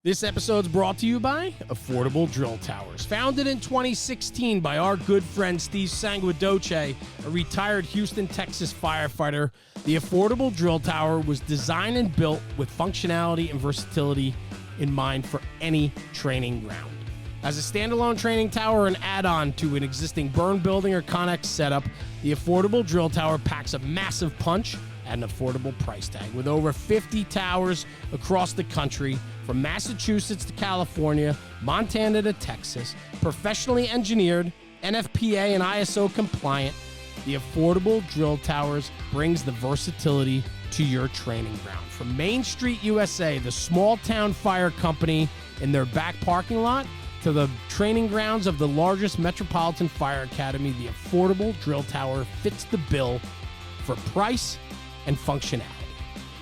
This episode's brought to you by Affordable Drill Towers. Founded in 2016 by our good friend Steve Sanguidoce, a retired Houston, Texas firefighter, the Affordable Drill Tower was designed and built with functionality and versatility in mind for any training ground. As a standalone training tower or an add-on to an existing burn building or Connex setup, the Affordable Drill Tower packs a massive punch at an affordable price tag. With over 50 towers across the country, from Massachusetts to California, Montana to Texas, professionally engineered, NFPA and ISO compliant, the Affordable Drill Towers brings the versatility to your training ground. From Main Street USA, the small town fire company in their back parking lot, to the training grounds of the largest metropolitan fire academy, the Affordable Drill Tower fits the bill for price and functionality.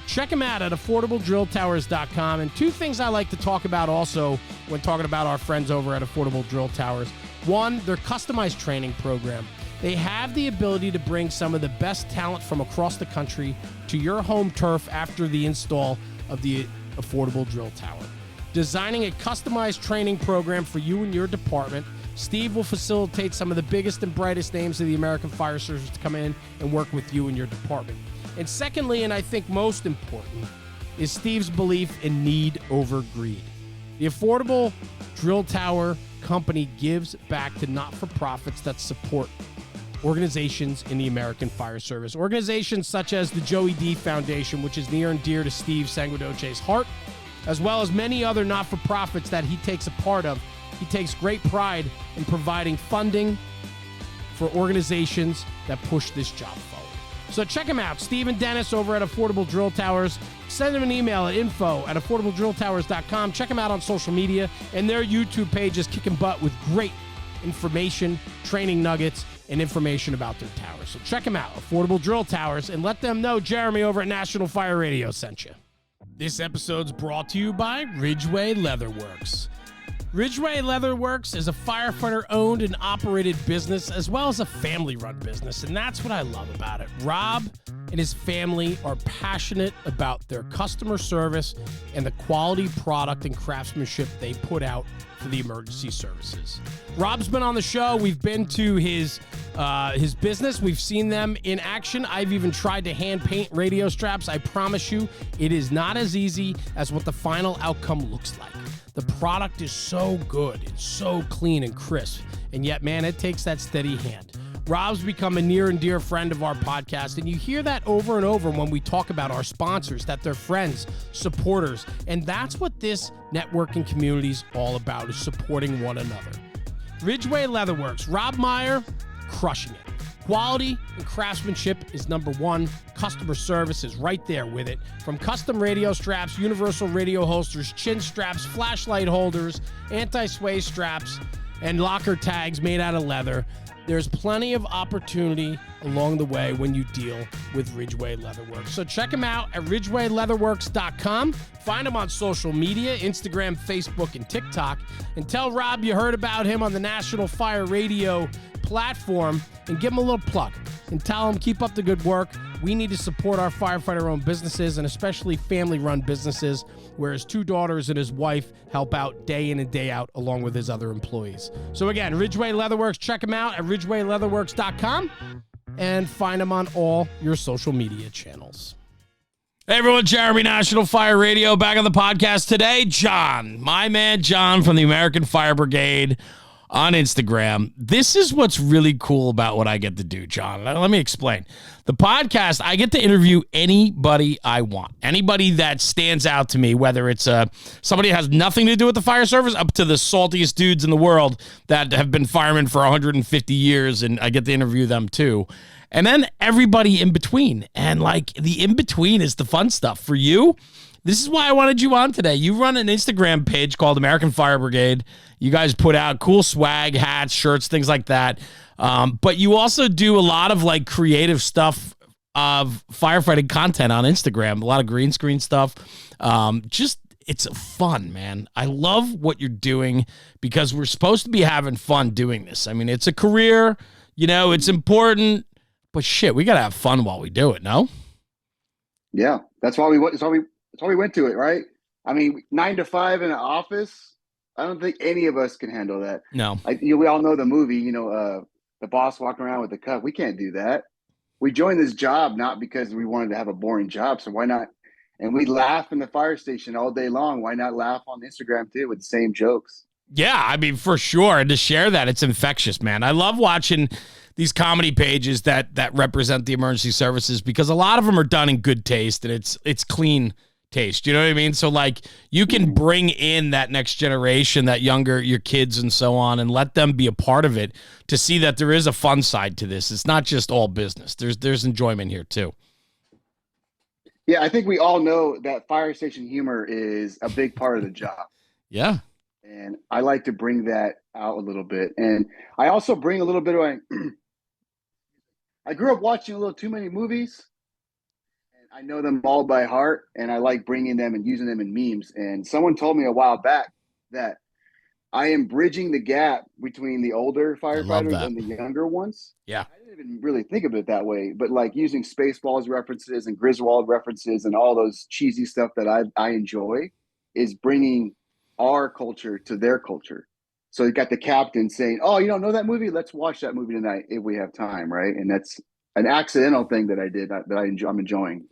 Check them out at affordabledrilltowers.com. And two things I like to talk about also when talking about our friends over at Affordable Drill Towers. One, their customized training program. They have the ability to bring some of the best talent from across the country to your home turf after the install of the Affordable Drill Tower. Designing a customized training program for you and your department, Steve will facilitate some of the biggest and brightest names of the American Fire Service to come in and work with you and your department. And secondly, and I think most important, is Steve's belief in need over greed. The Affordable Drill Tower company gives back to not-for-profits that support organizations in the American Fire Service. Organizations such as the Joey D Foundation, which is near and dear to Steve Sanguidoce's heart, as well as many other not-for-profits that he takes a part of. He takes great pride in providing funding for organizations that push this job forward. So check them out, Steve and Dennis over at Affordable Drill Towers. Send them an email at info@affordabledrilltowers.com. Check them out on social media, and their YouTube page is kicking butt with great information, training nuggets, and information about their towers. So check them out, Affordable Drill Towers, and let them know Jeremy over at National Fire Radio sent you. This episode's brought to you by Ridgeway Leatherworks. Ridgeway Leatherworks is a firefighter-owned and operated business, as well as a family-run business, and that's what I love about it. Rob and his family are passionate about their customer service and the quality product and craftsmanship they put out for the emergency services. Rob's been on the show. We've been to his business. We've seen them in action. I've even tried to hand paint radio straps. I promise you, it is not as easy as what the final outcome looks like. The product is so good and so clean and crisp, and yet, man, it takes that steady hand. Rob's become a near and dear friend of our podcast, and you hear that over and over when we talk about our sponsors, that they're friends, supporters, and that's what this networking community is all about, is supporting one another. Ridgeway Leatherworks, Rob Meyer, crushing it. Quality and craftsmanship is number one. Customer service is right there with it. From custom radio straps, universal radio holsters, chin straps, flashlight holders, anti-sway straps, and locker tags made out of leather, there's plenty of opportunity along the way when you deal with Ridgeway Leatherworks. So check them out at ridgewayleatherworks.com. Find them on social media, Instagram, Facebook, and TikTok. And tell Rob you heard about him on the National Fire Radio platform, and give him a little plug and tell him keep up the good work. We need to support our firefighter-owned businesses, and especially family-run businesses, where his two daughters and his wife help out day in and day out along with his other employees. So again, Ridgeway Leatherworks, check them out at ridgewayleatherworks.com and find them on all your social media channels. Hey everyone, Jeremy, National Fire Radio, back on the podcast today. John, my man John from the American Fire Brigade, on Instagram. This is what's really cool about what I get to do, John. Let me explain. The podcast, I get to interview anybody I want. Anybody that stands out to me, whether it's somebody that has nothing to do with the fire service up to the saltiest dudes in the world that have been firemen for 150 years, and I get to interview them too. And then everybody in between. And like the in-between is the fun stuff. For you, this is why I wanted you on today. You run an Instagram page called American Fire Brigade. You guys put out cool swag, hats, shirts, things like that. But you also do a lot of like creative stuff of firefighting content on Instagram, a lot of green screen stuff. It's fun, man. I love what you're doing because we're supposed to be having fun doing this. I mean, it's a career, it's important, but shit, we got to have fun while we do it, no? Yeah, that's why we went to it, right? I mean, 9 to 5 in an office. I don't think any of us can handle that. No. We all know the movie. The boss walking around with the cup. We can't do that. We joined this job not because we wanted to have a boring job. So why not? And we laugh in the fire station all day long. Why not laugh on Instagram too with the same jokes? Yeah, I mean, for sure. And to share that, it's infectious, man. I love watching these comedy pages that represent the emergency services because a lot of them are done in good taste and it's clean taste. You know what I mean? So like you can bring in that next generation, that younger, your kids and so on, and let them be a part of it to see that there is a fun side to this. It's not just all business. There's enjoyment here too. Yeah, I think we all know that fire station humor is a big part of the job. Yeah. And I like to bring that out a little bit. And I also bring a little bit of I grew up watching a little too many movies. And I know them all by heart, and I like bringing them and using them in memes. And someone told me a while back that I am bridging the gap between the older I love firefighters that. and the younger ones. Yeah. I didn't even really think of it that way, but like using Spaceballs references and Griswold references and all those cheesy stuff that I enjoy is bringing our culture to their culture. So you got the captain saying, "Oh, you don't know that movie? Let's watch that movie tonight if we have time." Right, and that's an accidental thing that I did that I'm enjoying.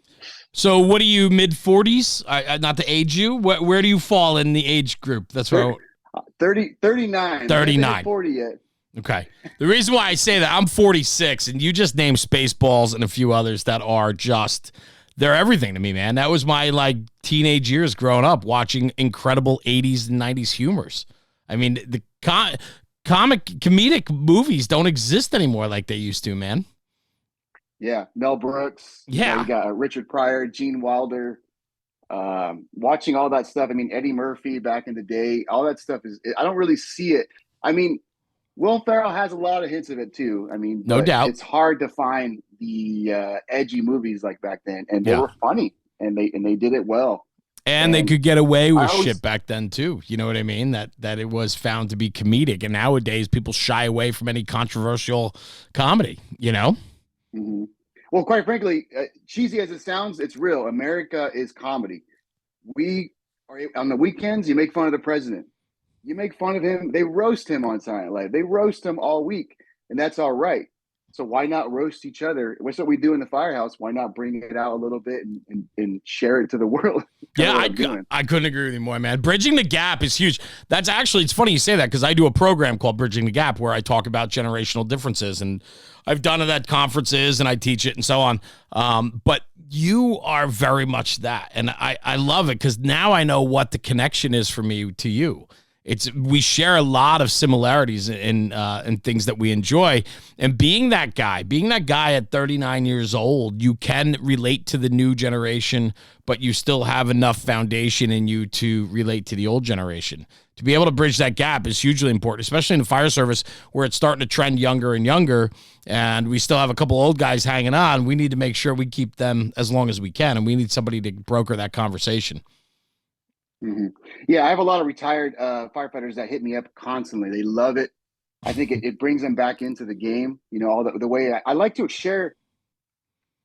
So what are you, mid 40s? Not to age you. Where do you fall in the age group? That's what I, 39. I haven't hit 39. 40 yet. Okay. The reason why I say that, I'm 46, and you just named Spaceballs and a few others that are just, they're everything to me, man. That was my like teenage years growing up watching incredible 80s and 90s humors. I mean, the comedic movies don't exist anymore like they used to, man. Yeah, Mel Brooks. You Yeah. got Richard Pryor, Gene Wilder. Watching all that stuff. I mean, Eddie Murphy back in the day. All that stuff is. I don't really see it. I mean, Will Ferrell has a lot of hits of it too. I mean, No but doubt. it's hard to find the edgy movies like back then, and they Yeah. were funny, and they did it well. And they And could get away I with shit always, back then too. You know what I mean? That it was found to be comedic. And nowadays people shy away from any controversial comedy, you know? mhm. Well, quite frankly, cheesy as it sounds, it's real. America is comedy. We are on the weekends. You make fun of the president. You make fun of him. They roast him on Silent Live. They roast him all week, and that's all right. So why not roast each other? What's what we do in the firehouse? Why not bring it out a little bit and share it to the world? Kind Yeah, of what I'm doing. I couldn't agree with you more, man. Bridging the gap is huge. That's actually, it's funny you say that because I do a program called Bridging the Gap where I talk about generational differences. And I've done it at conferences and I teach it and so on. But you are very much that. And I love it because now I know what the connection is for me to you. It's we share a lot of similarities in things that we enjoy, and being that guy at 39 years old, you can relate to the new generation, but you still have enough foundation in you to relate to the old generation. To be able to bridge that gap is hugely important, especially in the fire service where it's starting to trend younger and younger, and we still have a couple old guys hanging on. We need to make sure we keep them as long as we can, and we need somebody to broker that conversation. Mm-hmm. Yeah, I have a lot of retired firefighters that hit me up constantly. They love it. I think it brings them back into the game. All the way I like to share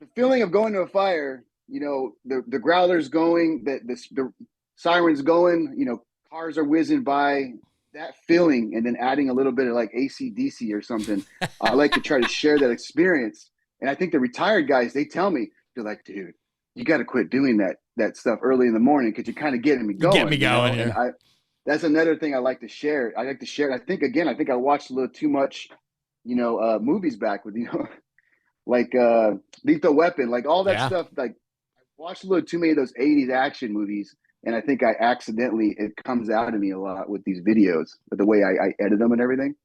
the feeling of going to a fire. The growlers going, the sirens going. Cars are whizzing by. That feeling, and then adding a little bit of like ACDC or something. I like to try to share that experience. And I think the retired guys, they tell me, they're like, dude, you got to quit doing that stuff early in the morning because you're kind of getting me You get me going. going And here. that's another thing I like to share. I like to share. I think I watched a little too much, movies back with like Lethal Weapon, like all that Yeah. stuff. Like I watched a little too many of those '80s action movies, and I think I accidentally it comes out of me a lot with these videos, with the way I edit them and everything.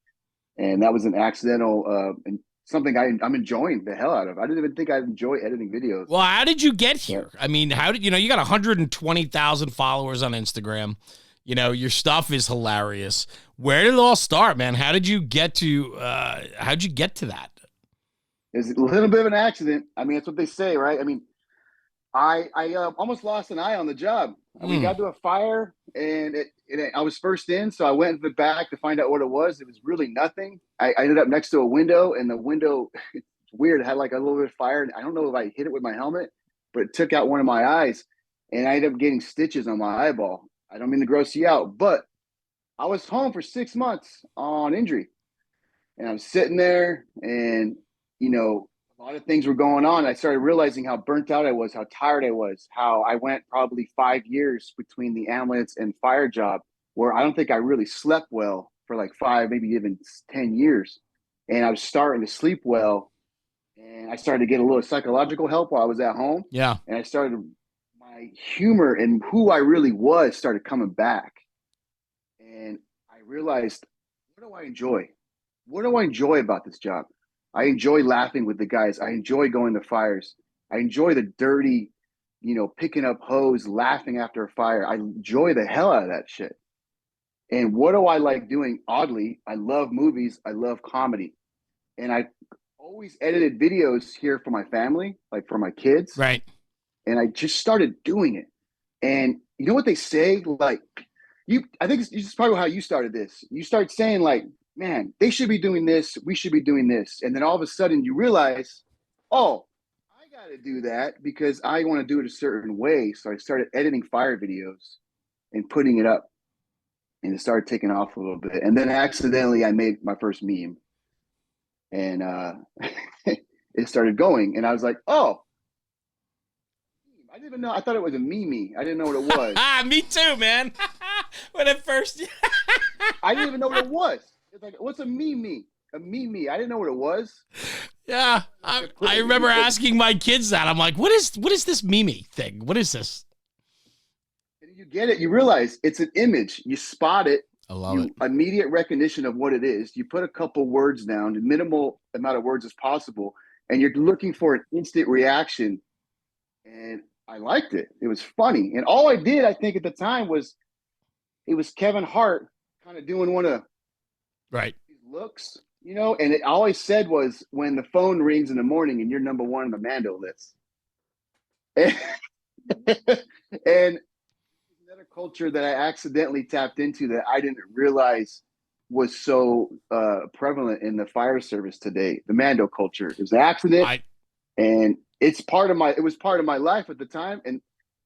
And that was an accidental and something I'm enjoying the hell out of. I didn't even think I'd enjoy editing videos. Well, how did you get But here? I mean, how did you got 120,000 followers on Instagram? Your stuff is hilarious. Where did it all start, man? How'd you get to that? it's a little bit of an accident. I mean, that's what they say, right? I mean, I almost lost an eye on the job. We Mm, got to a fire, and I was first in, so I went to the back to find out what it was. It was really nothing. I ended up next to a window, and the window, it's weird. It had like a little bit of fire. I don't know if I hit it with my helmet, but it took out one of my eyes. and I ended up getting stitches on my eyeball. I don't mean to gross you out, but I was home for 6 months on injury, and I'm sitting there, and a lot of things were going on. I started realizing how burnt out I was, how tired I was, how I went probably 5 years between the ambulance and fire job, where I don't think I really slept well for like 5, maybe even 10 years. And I was starting to sleep well, and I started to get a little psychological help while I was at home. Yeah. And I started, my humor and who I really was started coming back. And I realized, what do I enjoy? What do I enjoy about this job? I enjoy laughing with the guys. I enjoy going to fires. I enjoy the dirty, picking up hose, laughing after a fire. I enjoy the hell out of that shit. And what do I like doing? Oddly, I love movies. I love comedy. And I always edited videos here for my family, like for my kids. Right. And I just started doing it. And you know what they say? Like, I think this is probably how you started this. You start saying, like, man, they should be doing this. We should be doing this. And then all of a sudden you realize, oh, I got to do that because I want to do it a certain way. So I started editing fire videos and putting it up, and it started taking off a little bit. And then accidentally I made my first meme, and it started going. And I was like, oh, I didn't even know. I thought it was a meme. I didn't know what it was. Me too, man. When at first, I didn't even know what it was. It's like, what's a meme? A meme. I didn't know what it was. Yeah, I remember asking my kids that. I'm like, what is this meme thing? What is this? And you get it. You realize it's an image. You spot it. I love it. Immediate recognition of what it is. You put a couple words down, the minimal amount of words as possible, and you're looking for an instant reaction. And I liked it. It was funny. And all I did, I think, at the time was, it was Kevin Hart kind of doing one of right these looks, and it always said was, when the phone rings in the morning and you're number one on the Mando list. And another culture that I accidentally tapped into that I didn't realize was so prevalent in the fire service today, the Mando culture. It was an accident, and it was part of my life at the time, and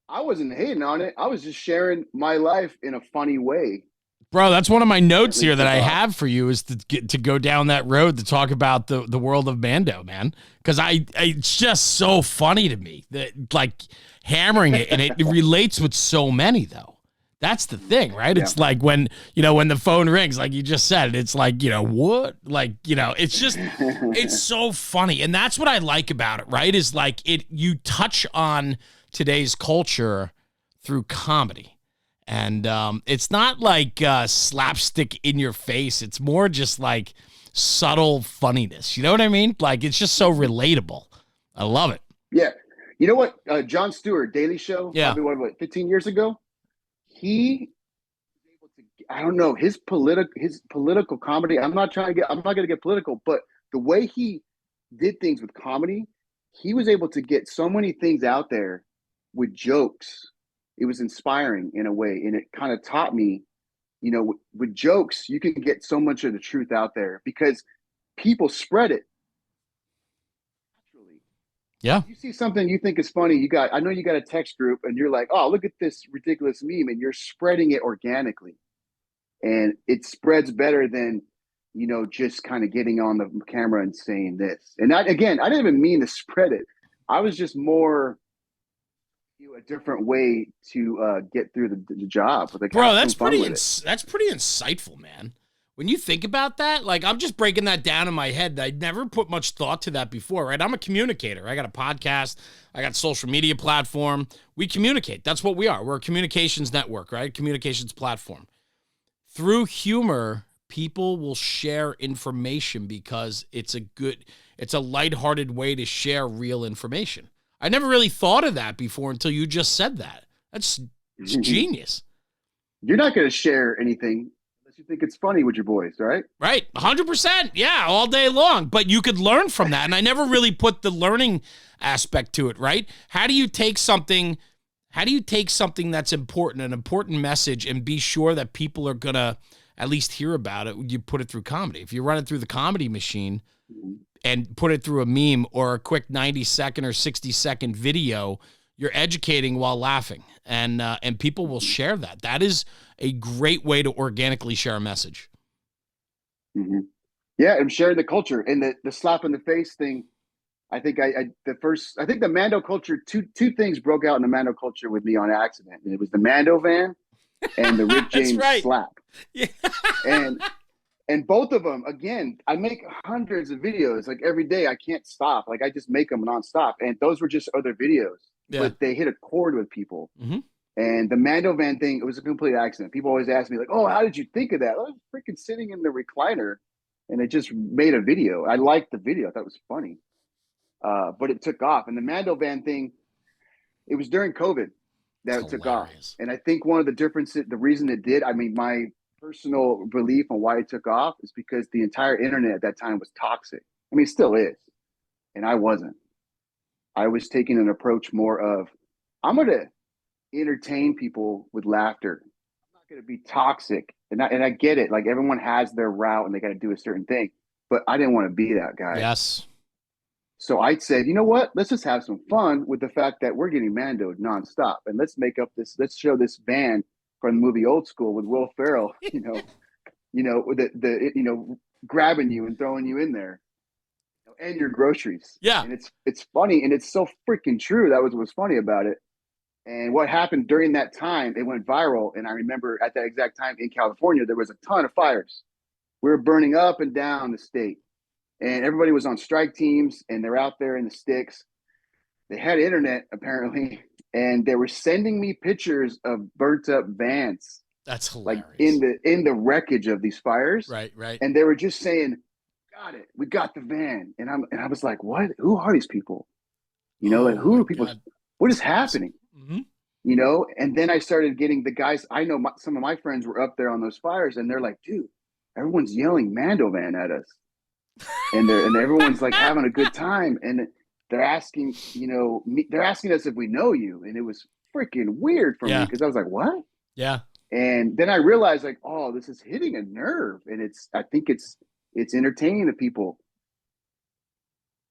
I wasn't hating on it. I was just sharing my life in a funny way. Bro, that's one of my notes here that I have for you, is to go down that road to talk about the world of Mando, man. Because it's just so funny to me, that, like, hammering it, and it relates with so many, though. That's the thing, right? Yeah. It's like when the phone rings, like you just said, it's like, what? Like, it's just, it's so funny. And that's what I like about it, right? Is like you touch on today's culture through comedy. And it's not like slapstick in your face. It's more just like subtle funniness. You know what I mean? Like, it's just so relatable. I love it. Yeah. You know what? Jon Stewart, Daily Show, yeah. Probably what, 15 years ago? He was able to, I don't know, his political comedy. I'm not going to get political, but the way he did things with comedy, he was able to get so many things out there with jokes. It was inspiring in a way, and it kind of taught me, with jokes, you can get so much of the truth out there because people spread it naturally. Yeah. You see something you think is funny, I know you got a text group, and you're like, oh, look at this ridiculous meme, and you're spreading it organically. And it spreads better than, just kind of getting on the camera and saying this. And I didn't even mean to spread it. I was just more a different way to get through the job. Bro, that's pretty insightful, man. When you think about that, like, I'm just breaking that down in my head. I never put much thought to that before, right? I'm a communicator. I got a podcast. I got a social media platform. We communicate. That's what we are. We're a communications network, right? Communications platform. Through humor, people will share information because it's a lighthearted way to share real information. I never really thought of that before until you just said that. That's genius. You're not going to share anything unless you think it's funny with your boys, right? Right. 100%. Yeah, all day long. But you could learn from that. And I never really put the learning aspect to it, right? How do you take something that's important, an important message, and be sure that people are going to at least hear about it? You put it through comedy. If you run it through the comedy machine, and put it through a meme or a quick 90-second or 60-second video, you're educating while laughing, and people will share that. That is a great way to organically share a message. Mm-hmm. Yeah, and sharing the culture and the slap in the face thing. I think I think the Mando culture, two things broke out in the Mando culture with me on accident. And it was the Mando van and the Rick That's James right. slap. Yeah. And both of them, again, I make hundreds of videos like every day. I can't stop. Like I just make them nonstop. And those were just other videos, Yeah. but they hit a chord with people. Mm-hmm. And the Mando van thing, it was a complete accident. People always ask me like, "Oh, how did you think of that?" I was freaking sitting in the recliner, and it just made a video. I liked the video. I thought it was funny, but it took off. And the Mando van thing, it was during COVID It's that it took off. hilarious. And I think one of the differences, the reason it did, I mean, my personal belief on why it took off is because the entire internet at that time was toxic. I mean, it still is. And I wasn't. I was taking an approach more of, I'm going to entertain people with laughter. I'm not going to be toxic. And I get it. Like everyone has their route and they got to do a certain thing. But I didn't want to be that guy. Yes. So I said, you know what? Let's just have some fun with the fact that we're getting mandoed nonstop, and let's show this band from the movie Old School with Will Ferrell, with the grabbing you and throwing you in there, and your groceries. Yeah. And it's funny, and it's so freaking true. That was what was funny about it. And what happened during that time, it went viral. And I remember at that exact time in California, there was a ton of fires. We were burning up and down the state. And everybody was on strike teams and they're out there in the sticks. They had internet apparently, and they were sending me pictures of burnt up vans, That's like hilarious. in the wreckage of these fires. Right. Right. And they were just saying, "Got it, we got the van." And I was like, "What? Who are these people? Like Oh who my are people? God. What is That's awesome. happening?" Mm-hmm. And then I started getting the guys. I know some of my friends were up there on those fires, and they're like, "Dude, everyone's yelling Mando Man at us." And everyone's like having a good time, and they're asking they're asking us if we know you, and it was freaking weird for me Yeah. because I was like, what? Yeah. And then I realized like, oh, this is hitting a nerve, and I think it's entertaining the people.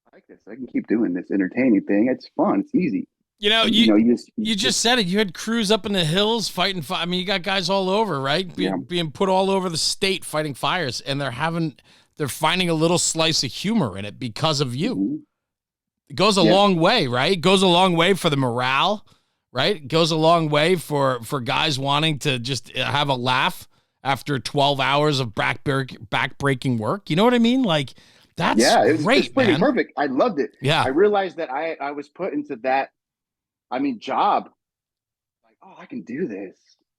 I like this. I can keep doing this entertaining thing. It's fun. It's easy. And You just said it. You had crews up in the hills fighting. I mean, you got guys all over, right? Being put all over the state fighting fires, and they're finding a little slice of humor in it because of you. Mm-hmm. It goes a long way, right? It goes a long way for the morale, right? It goes a long way for guys wanting to just have a laugh after 12 hours of back-breaking work. You know what I mean? Like, that's great, it's pretty man. perfect. I loved it. Yeah. I realized that I was put into that, job. Like, oh, I can do this.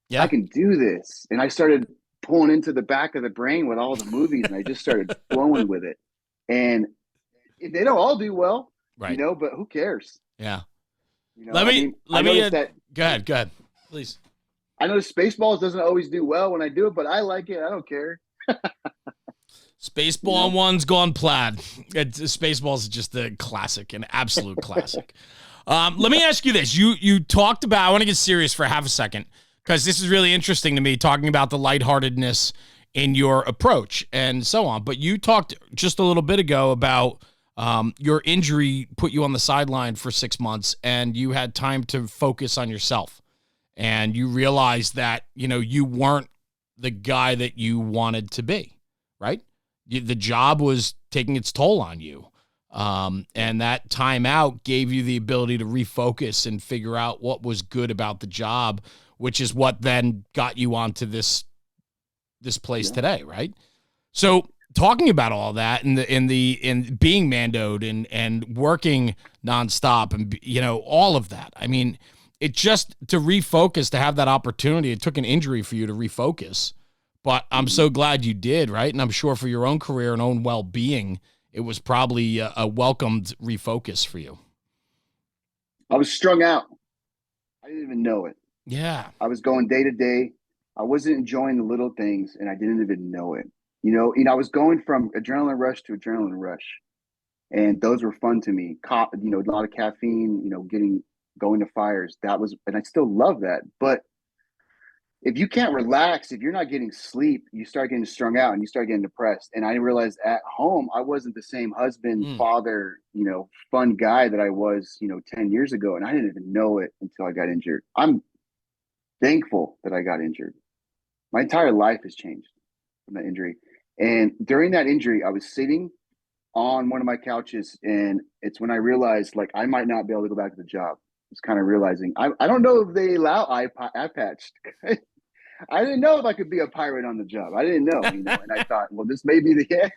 Yeah. I can do this. And I started pulling into the back of the brain with all the movies, and I just started flowing with it. And they don't all do well, right? But who cares? Yeah. Let me go ahead, please. I know Spaceballs doesn't always do well when I do it, but I like it. I don't care. Spaceball one's gone plaid. Spaceballs is just a classic, an absolute classic. Let me ask you this. You talked about, I want to get serious for half a second, because this is really interesting to me, talking about the lightheartedness in your approach and so on. But you talked just a little bit ago about your injury put you on the sideline for 6 months, and you had time to focus on yourself. And you realized that, you weren't the guy that you wanted to be, right? The job was taking its toll on you. And that time out gave you the ability to refocus and figure out what was good about the job, which is what then got you onto this place today, right? So talking about all that and being mandoed and working nonstop and all of that. I mean, it just to refocus, to have that opportunity. It took an injury for you to refocus, but I'm so glad you did, right? And I'm sure for your own career and own well-being, it was probably a welcomed refocus for you. I was strung out. I didn't even know it. Yeah. I was going day to day. I wasn't enjoying the little things, and I didn't even know it. I was going from adrenaline rush to adrenaline rush, and those were fun to me. A lot of caffeine. Going to fires. And I still love that, but if you can't relax, if you're not getting sleep, you start getting strung out and you start getting depressed. And I realized at home, I wasn't the same husband, father, fun guy that I was, 10 years ago. And I didn't even know it until I got injured. I'm thankful that I got injured. My entire life has changed from that injury. And during that injury, I was sitting on one of my couches, and it's when I realized, like, I might not be able to go back to the job. It's kind of realizing I don't know if they allow eye patch. I didn't know if I could be a pirate on the job. I didn't know, and I thought, well, this may be the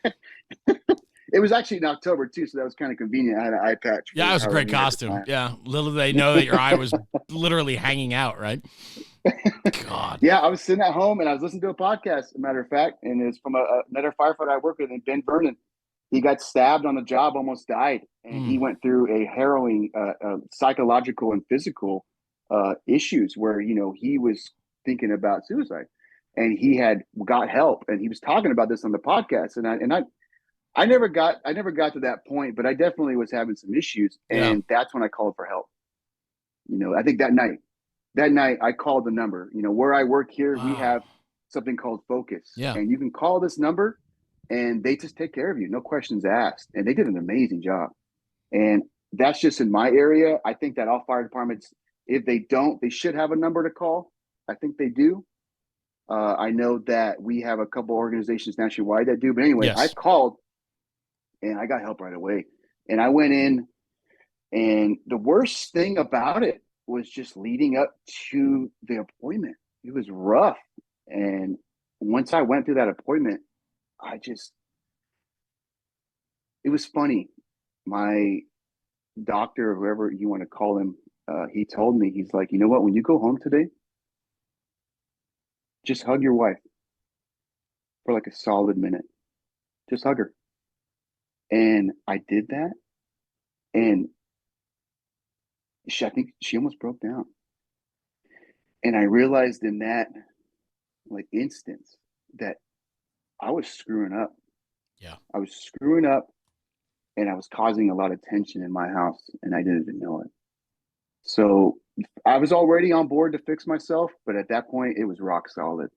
It was actually in October too, so that was kind of convenient. I had an eye patch. Yeah, it was a great costume. Yeah, little did they know that your eye was literally hanging out, right? God. Yeah, I was sitting at home and I was listening to a podcast, as a matter of fact, and it's from another firefighter I work with, in Ben Vernon. He got stabbed on the job, almost died, and he went through a harrowing psychological and physical issues where he was thinking about suicide, and he had got help, and he was talking about this on the podcast, and I never got to that point, but I definitely was having some issues, and that's when I called for help. I think that night I called the number. Where I work here, we have something called Refocus, and you can call this number and they just take care of you, no questions asked. And they did an amazing job. And that's just in my area. I think that all fire departments, if they don't, they should have a number to call. I think they do. I know that we have a couple organizations nationwide that do. But anyway, I called and I got help right away. And I went in, and the worst thing about it was just leading up to the appointment. It was rough. And once I went through that appointment, it was funny. My doctor, or whoever you want to call him, he told me, he's like, you know what, when you go home today, just hug your wife for like a solid minute. Just hug her. And I did that. And I think she almost broke down. And I realized in that instance that I was screwing up. Yeah. I was screwing up, and I was causing a lot of tension in my house, and I didn't even know it. So I was already on board to fix myself, but at that point it was rock solid.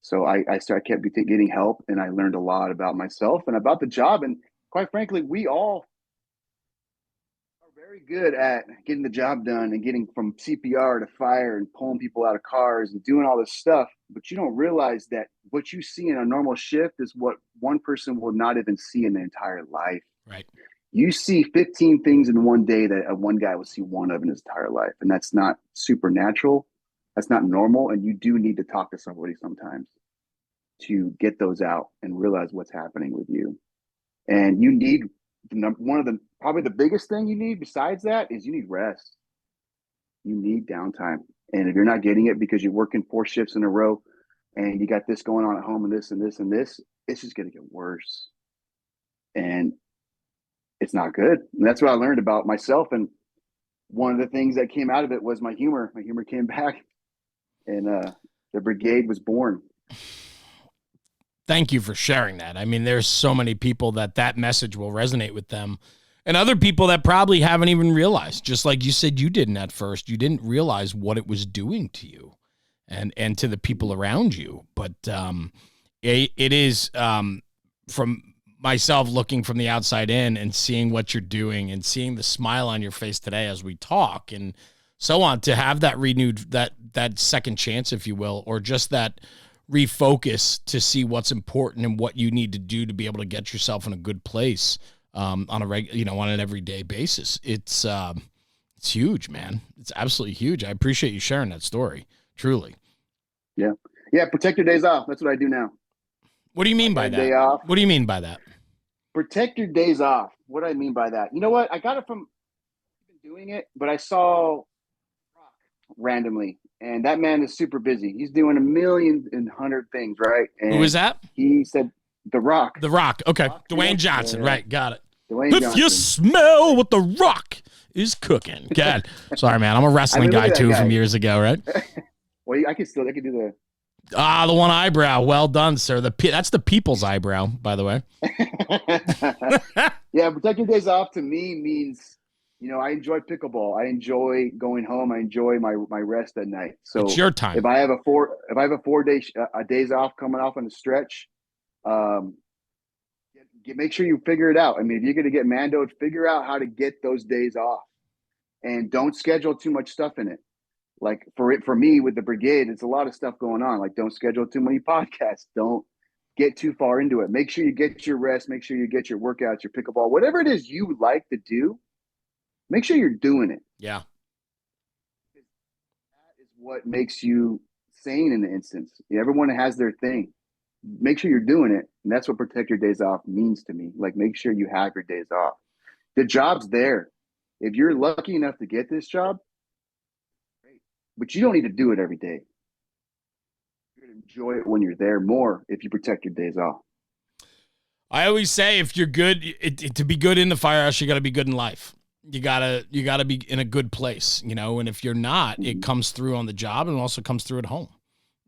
So I kept getting help, and I learned a lot about myself and about the job. And quite frankly, we all are very good at getting the job done and getting from CPR to fire and pulling people out of cars and doing all this stuff. But you don't realize that what you see in a normal shift is what one person will not even see in their entire life. Right. You see 15 things in one day that one guy will see one of in his entire life. And that's not supernatural. That's not normal. And you do need to talk to somebody sometimes to get those out and realize what's happening with you. And you need probably the biggest thing you need besides that is you need rest. You need downtime. And if you're not getting it because you're working 4 shifts in a row and you got this going on at home and this and this and this, it's just going to get worse. And it's not good. And that's what I learned about myself. And one of the things that came out of it was my humor. My humor came back, and the Brigade was born. Thank you for sharing that. I mean, there's so many people that message will resonate with them, and other people that probably haven't even realized, just like you said you didn't at first. You didn't realize what it was doing to you and to the people around you. But it is from myself looking from the outside in and seeing what you're doing and seeing the smile on your face today as we talk and so on, to have that renewed, that second chance, if you will, or just that refocus to see what's important and what you need to do to be able to get yourself in a good place on an everyday basis. It's huge, man. It's absolutely huge. I appreciate you sharing that story. Truly. Yeah. Yeah. Protect your days off. That's what I do now. What do you mean by that? Day off. What do you mean by that? Protect your days off. What do I mean by that? You know what? I got it from doing it, but I saw Rock randomly, and that man is super busy. He's doing 1,100 things, right? And who is that? He said The Rock. The Rock. Okay. Dwayne Johnson. Right. Got it. Dwayne if Johnson. You smell what The Rock is cooking. God. Sorry, man. I'm a wrestling guy too from years ago, right? Well, I could do the the one eyebrow. Well done, sir. That's the people's eyebrow, by the way. Yeah, protect your days off to me means I enjoy pickleball. I enjoy going home. I enjoy my rest at night. It's So your time. if I have a 4 day days off coming off on the stretch, um, make sure you figure it out. I mean, if you're going to get Mandoed, figure out how to get those days off, and don't schedule too much stuff in it. Like for me with the Brigade, it's a lot of stuff going on. Like, don't schedule too many podcasts. Don't get too far into it. Make sure you get your rest. Make sure you get your workouts, your pickleball, whatever it is you like to do. Make sure you're doing it. Yeah. That is what makes you sane in the instance. Everyone has their thing. Make sure you're doing it. And that's what protect your days off means to me. Like, make sure you have your days off. The job's there. If you're lucky enough to get this job, great. But you don't need to do it every day. You're going to enjoy it when you're there more if you protect your days off. I always say, if you're good, to be good in the firehouse, you got to be good in life. You gotta be in a good place, and if you're not, it comes through on the job and also comes through at home.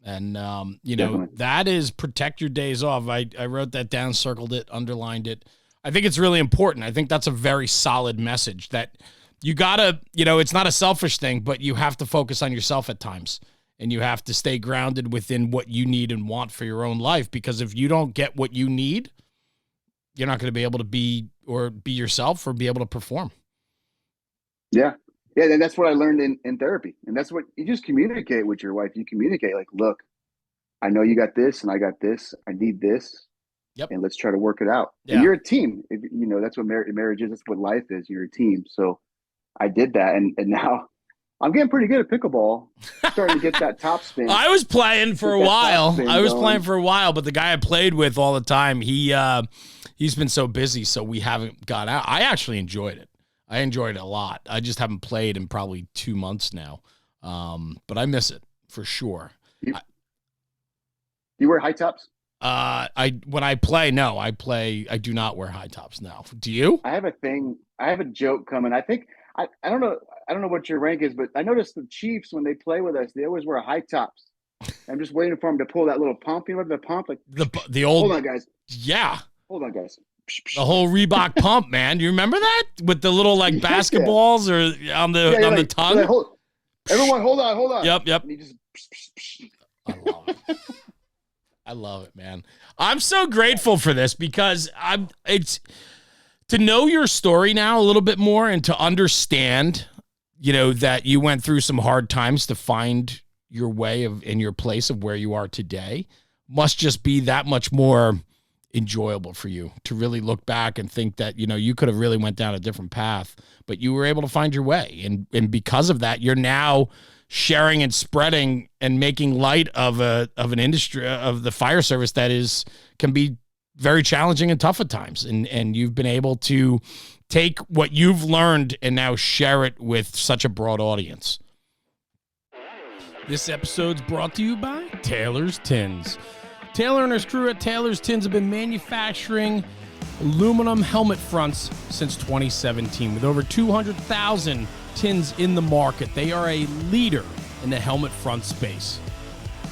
And, Definitely. that is protect your days off. I wrote that down, circled it, underlined it. I think it's really important. I think that's a very solid message that you gotta, it's not a selfish thing, but you have to focus on yourself at times, and you have to stay grounded within what you need and want for your own life. Because if you don't get what you need, you're not going to be able to be yourself or be able to perform. Yeah. And that's what I learned in therapy. And that's what you just communicate with your wife. You communicate like, look, I know you got this and I got this. I need this. Yep. And let's try to work it out. Yeah. And you're a team. That's what marriage is. That's what life is. You're a team. So I did that. And now I'm getting pretty good at pickleball. Starting to get that top spin. I was playing for a while. But the guy I played with all the time, he's been so busy, so we haven't got out. I actually enjoyed it. I enjoyed it a lot. I just haven't played in probably 2 months now. But I miss it for sure. You wear high tops? When I play, no. I do not wear high tops now. Do you? I have a thing. I have a joke coming. I think I don't know. I don't know what your rank is, but I noticed the Chiefs, when they play with us, they always wear high tops. I'm just waiting for them to pull that little pump. You remember the pump? Like the old. Hold on, guys. Yeah. Hold on, guys. The whole Reebok pump, man. Do you remember that with the little basketballs or on the tongue? Like, everyone, hold on. Yep. And he just. I love it. I love it, man. I'm so grateful for this because it's to know your story now a little bit more and to understand, that you went through some hard times to find your way in your place of where you are today must just be that much more enjoyable for you to really look back and think that, you could have really went down a different path, but you were able to find your way. And because of that, you're now sharing and spreading and making light of an industry of the fire service that can be very challenging and tough at times. And you've been able to take what you've learned and now share it with such a broad audience. This episode's brought to you by Taylor's Tins. Taylor and his crew at Taylor's Tins have been manufacturing aluminum helmet fronts since 2017 with over 200,000 tins in the market. They are a leader in the helmet front space.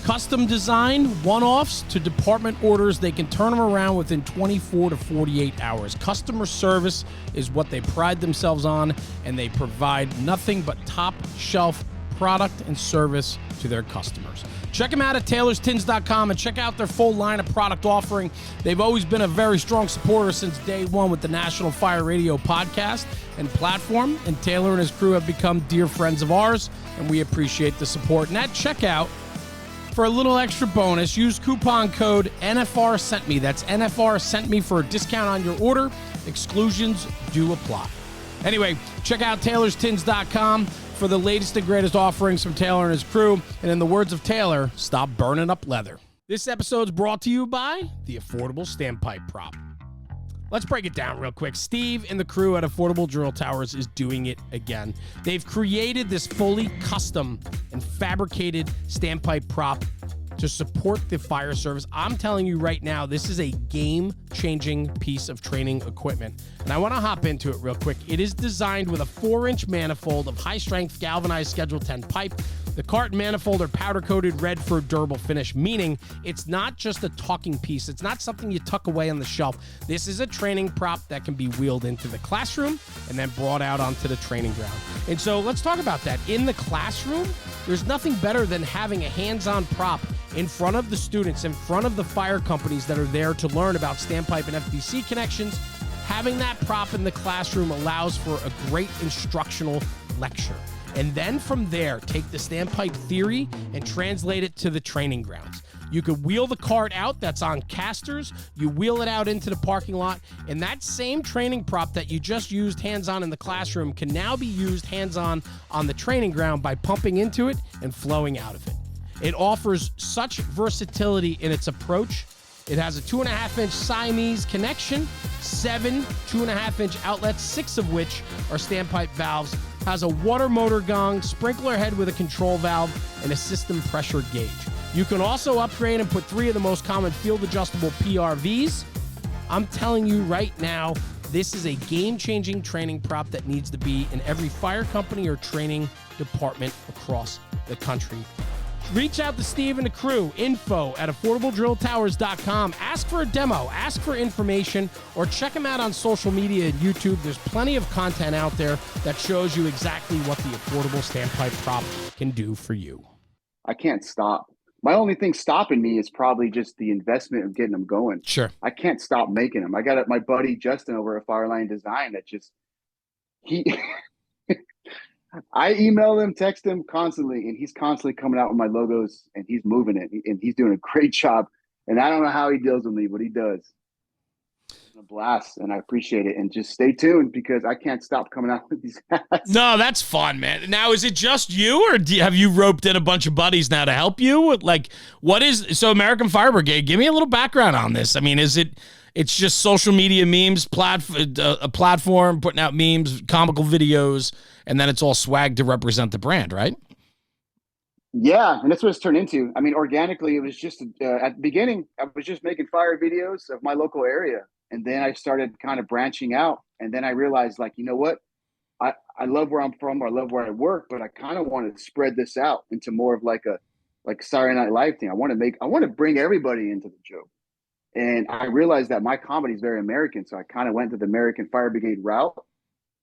Custom design, one-offs to department orders, they can turn them around within 24 to 48 hours. Customer service is what they pride themselves on, and they provide nothing but top-shelf product and service to their customers. Check them out at taylorstins.com and check out their full line of product offering. They've always been a very strong supporter since day one with the National Fire Radio podcast and platform, and Taylor and his crew have become dear friends of ours, and we appreciate the support. And at checkout, for a little extra bonus, use coupon code NFR Sent Me. That's NFR Sent Me for a discount on your order. Exclusions do apply. Anyway, check out taylorstins.com for the latest and greatest offerings from Taylor and his crew. And in the words of Taylor, stop burning up leather. This episode's brought to you by the Affordable Standpipe Prop. Let's break it down real quick. Steve and the crew at Affordable Drill Towers is doing it again. They've created this fully custom and fabricated standpipe prop to support the fire service. I'm telling you right now, this is a game-changing piece of training equipment. And I want to hop into it real quick. It is designed with a 4-inch manifold of high-strength galvanized Schedule 10 pipe. The The cart and manifold are powder-coated red for a durable finish, meaning it's not just a talking piece. It's not something you tuck away on the shelf. This is a training prop that can be wheeled into the classroom and then brought out onto the training ground. And so let's talk about that. In the classroom, there's nothing better than having a hands-on prop in front of the students, in front of the fire companies that are there to learn about standpipe and FDC connections. Having that prop in the classroom allows for a great instructional lecture. And then from there, take the standpipe theory and translate it to the training grounds. You could wheel the cart out that's on casters, you wheel it out into the parking lot, and that same training prop that you just used hands-on in the classroom can now be used hands-on on the training ground by pumping into it and flowing out of it. It offers such versatility in its approach. It has a 2.5-inch Siamese connection, 7 2.5-inch outlets, 6 of which are standpipe valves, has a water motor gong, sprinkler head with a control valve, and a system pressure gauge. You can also upgrade and put 3 of the most common field-adjustable PRVs. I'm telling you right now, this is a game-changing training prop that needs to be in every fire company or training department across the country. Reach out to Steve and the crew, info@affordabledrilltowers.com. Ask for a demo, ask for information, or check them out on social media and YouTube. There's plenty of content out there that shows you exactly what the affordable standpipe prop can do for you. I can't stop. My only thing stopping me is probably just the investment of getting them going. Sure. I can't stop making them. I got my buddy Justin over at Fireline Design that just, he... I email him, text him constantly, and he's constantly coming out with my logos, and he's moving it, and he's doing a great job. And I don't know how he deals with me, but he does. It's a blast, and I appreciate it. And just stay tuned because I can't stop coming out with these hats. No, that's fun, man. Now, is it just you, or have you roped in a bunch of buddies now to help you? Like, what is so American Fire Brigade? Give me a little background on this. I mean, it's just social media memes, a platform putting out memes, comical videos, and then it's all swag to represent the brand, right? Yeah, and that's what it's turned into. I mean, organically, it was just at the beginning, I was just making fire videos of my local area. And then I started kind of branching out. And then I realized, like, you know what? I love where I'm from, or I love where I work, but I kind of want to spread this out into more of like a Saturday Night Live thing. I want to bring everybody into the joke. And I realized that my comedy is very American. So I kind of went to the American Fire Brigade route.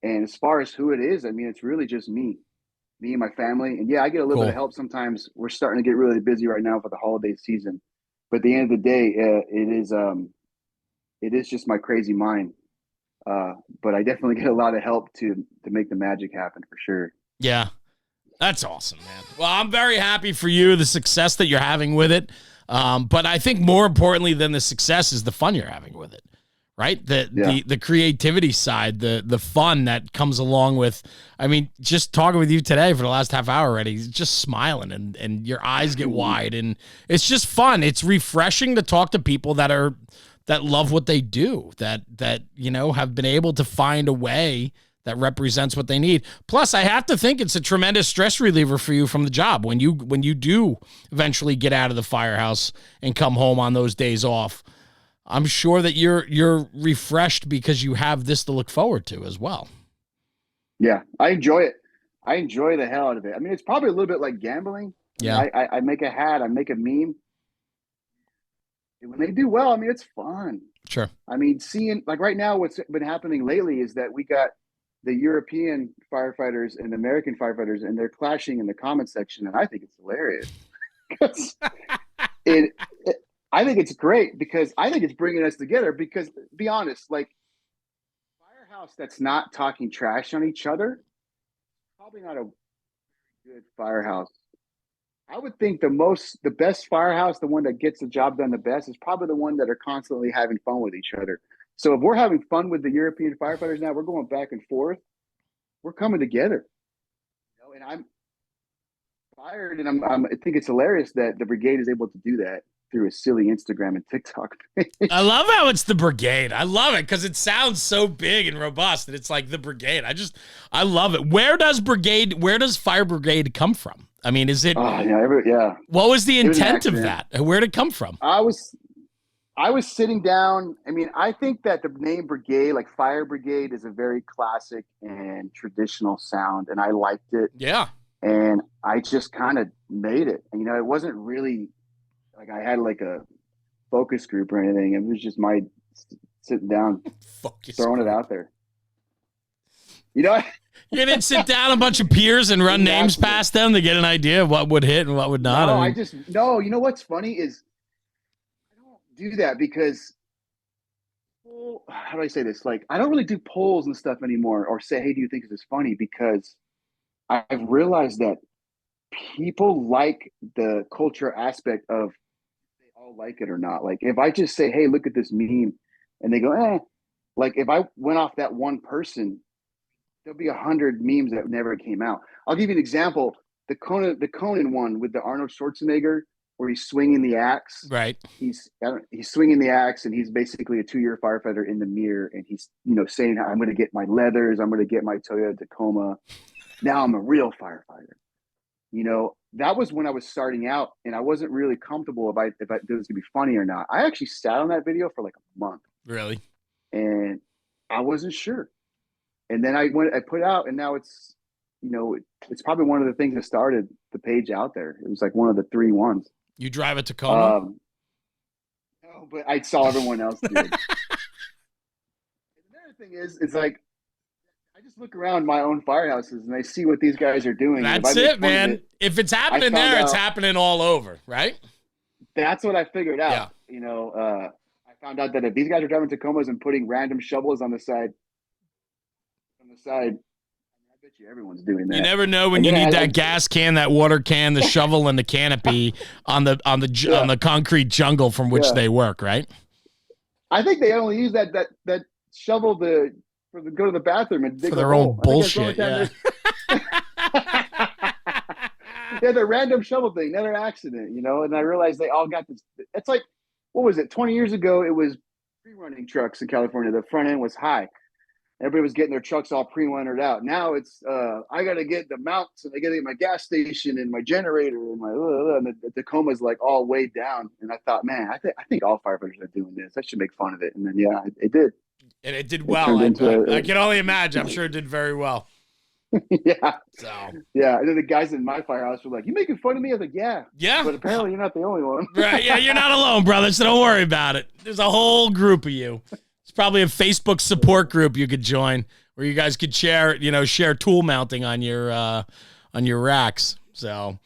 And as far as who it is, I mean, it's really just me and my family. And yeah, I get a little bit of help sometimes. We're starting to get really busy right now for the holiday season. But at the end of the day, it is just my crazy mind. But I definitely get a lot of help to make the magic happen for sure. Yeah, that's awesome, man. Well, I'm very happy for you, the success that you're having with it. But I think more importantly than the success is the fun you're having with it. Right? The creativity side, the fun that comes along with, I mean, just talking with you today for the last half hour already, just smiling and your eyes get wide, and it's just fun. It's refreshing to talk to people that love what they do, that you know, have been able to find a way that represents what they need. Plus, I have to think it's a tremendous stress reliever for you from the job when you do eventually get out of the firehouse and come home on those days off. I'm sure that you're refreshed because you have this to look forward to as well. Yeah, I enjoy it. I enjoy the hell out of it. I mean, it's probably a little bit like gambling. Yeah. I make a hat, I make a meme. When they do well, I mean, it's fun. Sure. I mean, seeing, like right now, what's been happening lately is that we got the European firefighters and American firefighters, and they're clashing in the comment section, and I think it's hilarious. I think it's great because I think it's bringing us together. Because, be honest, like, firehouse that's not talking trash on each other, probably not a good firehouse. I would think the best firehouse, the one that gets the job done the best, is probably the one that are constantly having fun with each other. So if we're having fun with the European firefighters now, we're going back and forth, we're coming together. You know, and I'm fired, and I think it's hilarious that the brigade is able to do that through a silly Instagram and TikTok page. I love how it's the brigade. I love it because it sounds so big and robust, and it's like the brigade. I love it. Where does Fire Brigade come from? I mean, is it? Oh yeah. What was the intent of that? Where did it come from? I was sitting down. I mean, I think that the name Brigade, like Fire Brigade, is a very classic and traditional sound, and I liked it. Yeah. and I just kind of made it. And, it wasn't really like I had like a focus group or anything. It was just my sitting down, Focus throwing it group. out there. You know, You didn't sit down a bunch of peers and run names past them to get an idea of what would hit and what would not. No, no. You know what's funny is I don't do that because, how do I say this? Like, I don't really do polls and stuff anymore, or say, "Hey, do you think this is funny?" Because I've realized that people like the culture aspect of they all like it or not. Like, if I just say, "Hey, look at this meme," and they go, "Eh," like if I went off that one person, there'll be 100 memes that never came out. I'll give you an example. The Conan one with the Arnold Schwarzenegger, where he's swinging the axe. Right. He's swinging the axe, and he's basically a 2-year firefighter in the mirror, and he's saying, "I'm going to get my leathers. I'm going to get my Toyota Tacoma. Now I'm a real firefighter." That was when I was starting out, and I wasn't really comfortable if it was going to be funny or not. I actually sat on that video for like a month. Really? And I wasn't sure. And then I put it out, and now it's probably one of the things that started the page out there. It was like one of the 3 ones. You drive a Tacoma? No, but I saw everyone else do it. And another thing is, it's like I just look around my own firehouses and I see what these guys are doing. That's it, man. If it's happening there, it's happening all over, right? That's what I figured out. Yeah. I found out that if these guys are driving Tacomas and putting random shovels on the side, I bet you everyone's doing that. You never know when you need that gas can, that water can, the shovel, and the canopy on the concrete jungle from which they work, right? I think they only use that shovel to go to the bathroom and dig for their own bullshit. Yeah. Yeah, the random shovel thing, another accident, And I realized they all got this. It's like, what was it? 20 years ago, it was pre-running trucks in California. The front end was high. Everybody was getting their trucks all pre-wintered out. Now it's I got to get the mounts, and I got to get my gas station and my generator and and the Tacoma's like all weighed down. And I thought, man, I think all firefighters are doing this. I should make fun of it. And then it did. And it did well. I can only imagine. I'm sure it did very well. Yeah. So. Yeah. And then the guys in my firehouse were like, "You making fun of me?" I was like, "Yeah." Yeah. But apparently you're not the only one. Right. Yeah. You're not alone, brother. So don't worry about it. There's a whole group of you. It's probably a Facebook support group you could join where you guys could share tool mounting on your racks. So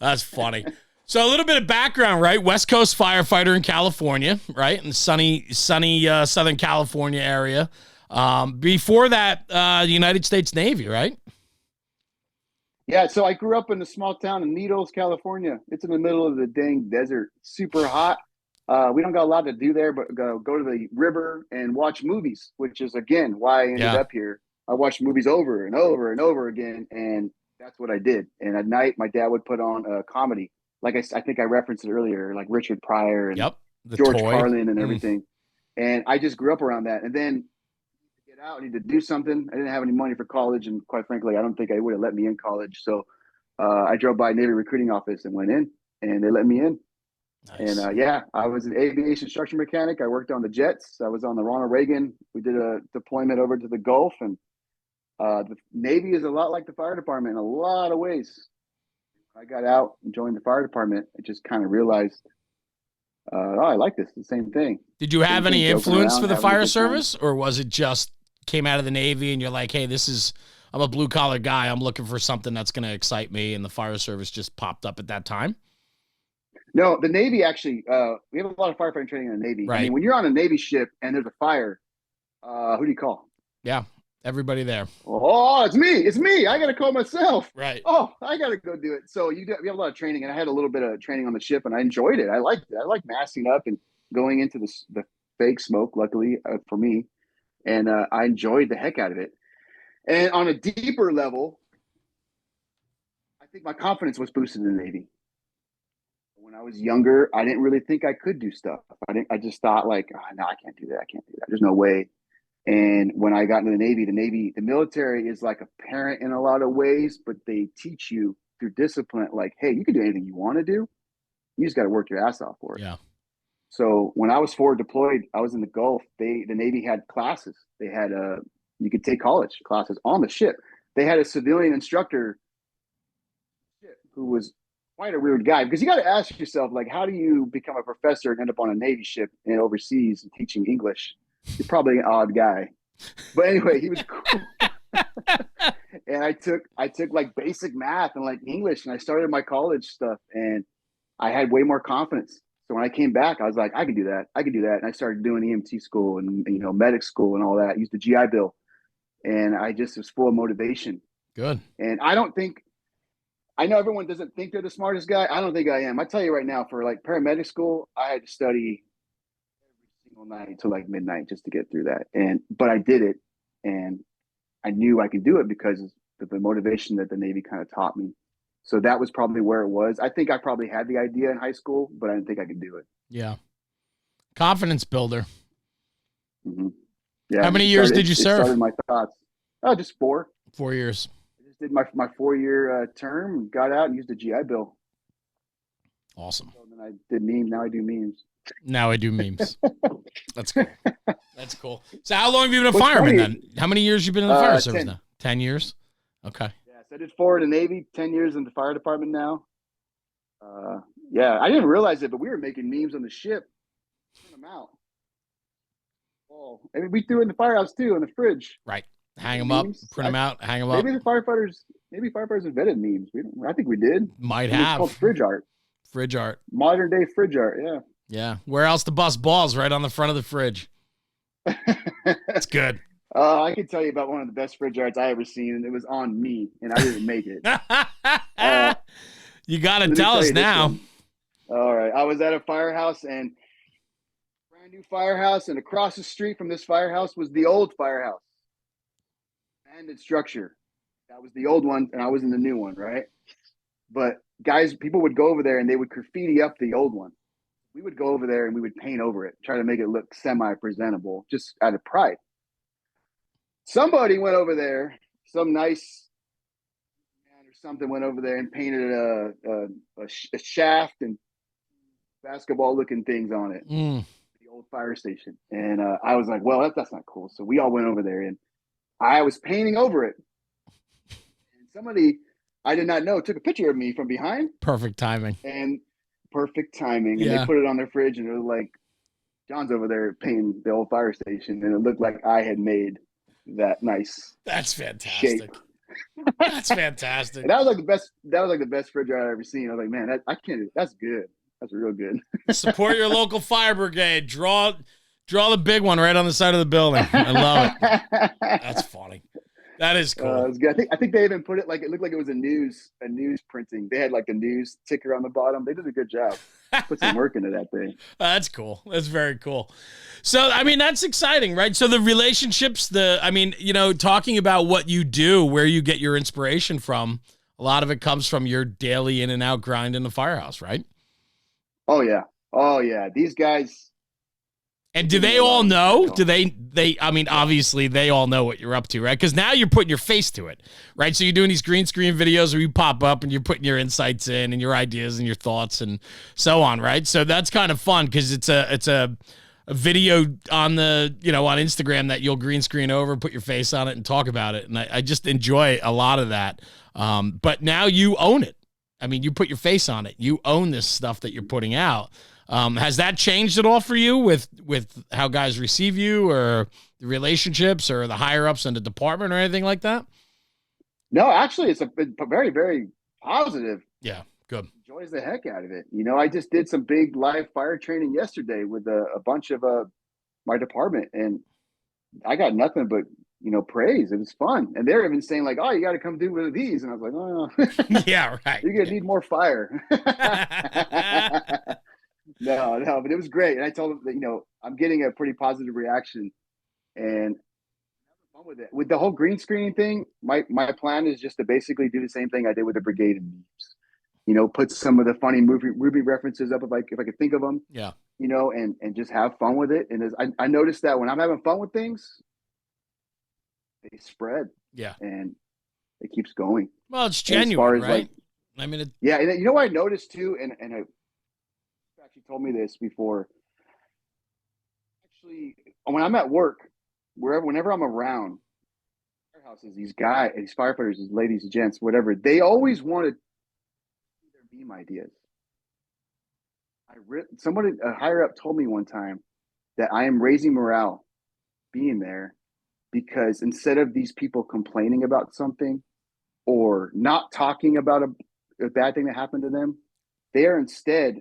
that's funny. So a little bit of background, right? West Coast firefighter in California, right? In the sunny Southern California area. Before that, the United States Navy, right? Yeah, so I grew up in a small town in Needles, California. It's in the middle of the dang desert. Super hot. We don't got a lot to do there, but go to the river and watch movies, which is, again, why I ended up here. I watched movies over and over and over again, and that's what I did. And at night, my dad would put on a comedy. Like I think I referenced it earlier, like Richard Pryor and George Carlin and everything. And I just grew up around that. And then to get out, I needed to do something. I didn't have any money for college, and quite frankly, I don't think I would have let me in college. So I drove by a Navy recruiting office and went in, and they let me in. Nice. And I was an aviation structure mechanic. I worked on the jets. I was on the Ronald Reagan. We did a deployment over to the Gulf, and the Navy is a lot like the fire department in a lot of ways. I got out and joined the fire department. I just kind of realized, I like this. The same thing. Did you have any influence for the fire service, or was it just came out of the Navy and you're like, hey, I'm a blue collar guy. I'm looking for something that's going to excite me, and the fire service just popped up at that time? No, the Navy actually, we have a lot of firefighting training in the Navy. Right. I mean, when you're on a Navy ship and there's a fire, who do you call? Yeah, everybody there. Oh, it's me. It's me. I got to call myself. Right. Oh, I got to go do it. So we have a lot of training, and I had a little bit of training on the ship, and I enjoyed it. I liked it. I like masking up and going into the fake smoke, luckily for me. And I enjoyed the heck out of it. And on a deeper level, I think my confidence was boosted in the Navy. When I was younger, I didn't really think I could do stuff. I just thought like, no, I can't do that. I can't do that. There's no way. And when I got into the Navy, the military is like a parent in a lot of ways, but they teach you through discipline, like, hey, you can do anything you want to do. You just got to work your ass off for it. Yeah. So when I was forward deployed, I was in the Gulf. The Navy had classes. They had you could take college classes on the ship. They had a civilian instructor who was quite a weird guy, because you got to ask yourself, like, how do you become a professor and end up on a Navy ship and overseas and teaching English? You're probably an odd guy. But anyway, he was cool. And I took like basic math and like English, and I started my college stuff, and I had way more confidence. So when I came back, I was like, I can do that. I can do that. And I started doing EMT school and, medic school and all that. I used the GI Bill, and I just was full of motivation. Good. And I know everyone doesn't think they're the smartest guy. I don't think I am. I tell you right now, for like paramedic school, I had to study every single night until like midnight just to get through that. But I did it, and I knew I could do it because of the motivation that the Navy kind of taught me. So that was probably where it was. I think I probably had the idea in high school, but I didn't think I could do it. Yeah. Confidence builder. Mm-hmm. Yeah. How many years did you serve? Started my thoughts. Oh, just 4. 4 years. I just did my 4-year term, got out and used a GI Bill. Awesome. So then I did memes. Now I do memes. Now I do memes. That's cool. That's cool. So how long have you been a fireman then? How many years you been in the fire service 10. now? 10 years? Okay. Yeah, so I did 4 in the Navy, 10 years in the fire department now. Yeah, I didn't realize it, but we were making memes on the ship. Print them out. Oh, I mean, we threw in the firehouse too, in the fridge. Right. Hang them up, print them out, hang them up. Maybe firefighters invented memes. I think we did. Might have. It's called fridge art. Fridge art. Modern day fridge art, yeah. Yeah. Where else to bust balls? Right on the front of the fridge. That's good. I can tell you about one of the best fridge arts I ever seen, and it was on me, and I didn't make it. You got to tell us now. All right. I was at a firehouse, and brand new firehouse, and across the street from this firehouse was the old firehouse. Abandoned structure. That was the old one, and I was in the new one, right? But guys, people would go over there, and they would graffiti up the old one. We would go over there, and we would paint over it, try to make it look semi-presentable, just out of pride. Somebody went over there, some nice man or something went over there and painted a shaft and basketball-looking things on it. The old fire station. And I was like, well, that's not cool. So we all went over there, and I was painting over it. And somebody I did not know took a picture of me from behind. Perfect timing. And perfect timing. Yeah. And they put it on their fridge, and it was like, John's over there painting the old fire station. And it looked like I had made that nice. That's fantastic. Shape. That's fantastic. And that was like the best. That was like the best fridge I've ever seen. I was like, man, I can't. That's good. That's real good. Support your local fire brigade. Draw the big one right on the side of the building. I love it. That's funny. That is cool. It was good. I think they even put it like, it looked like it was a news printing. They had like a news ticker on the bottom. They did a good job. Put some work into that thing. That's cool. That's very cool. So, I mean, that's exciting, right? So the relationships, talking about what you do, where you get your inspiration from, a lot of it comes from your daily in and out grind in the firehouse, right? Oh yeah. These guys. And do they all know? Do they obviously they all know what you're up to, right? Because now you're putting your face to it, right? So you're doing these green screen videos where you pop up and you're putting your insights in and your ideas and your thoughts and so on, right? So that's kind of fun because it's a video on the, on Instagram that you'll green screen over, put your face on it and talk about it. And I just enjoy a lot of that. But now you own it. I mean, you put your face on it. You own this stuff that you're putting out. Has that changed at all for you with how guys receive you or the relationships or the higher ups in the department or anything like that? No, actually, it's very, very positive. Yeah, good. Enjoys the heck out of it. I just did some big live fire training yesterday with a bunch of my department, and I got nothing but praise. It was fun, and they're even saying like, "Oh, you got to come do one of these," and I was like, "Oh, yeah, right. You're gonna need more fire." No, but it was great. And I told them that, I'm getting a pretty positive reaction, and I'm fun with it. With the whole green screening thing, my plan is just to basically do the same thing I did with the Brigade and memes. Put some of the funny movie references up if I could think of them. Yeah. And just have fun with it. And I noticed that when I'm having fun with things, they spread. Yeah. And it keeps going. Well, it's genuine, right? Yeah. And what I noticed too, and I actually told me this before. Actually, when I'm at work, whenever I'm around firehouses, these guys, these firefighters, these ladies, gents, whatever, they always wanted team ideas. Somebody, a higher up, told me one time that I am raising morale being there, because instead of these people complaining about something or not talking about a bad thing that happened to them, they are instead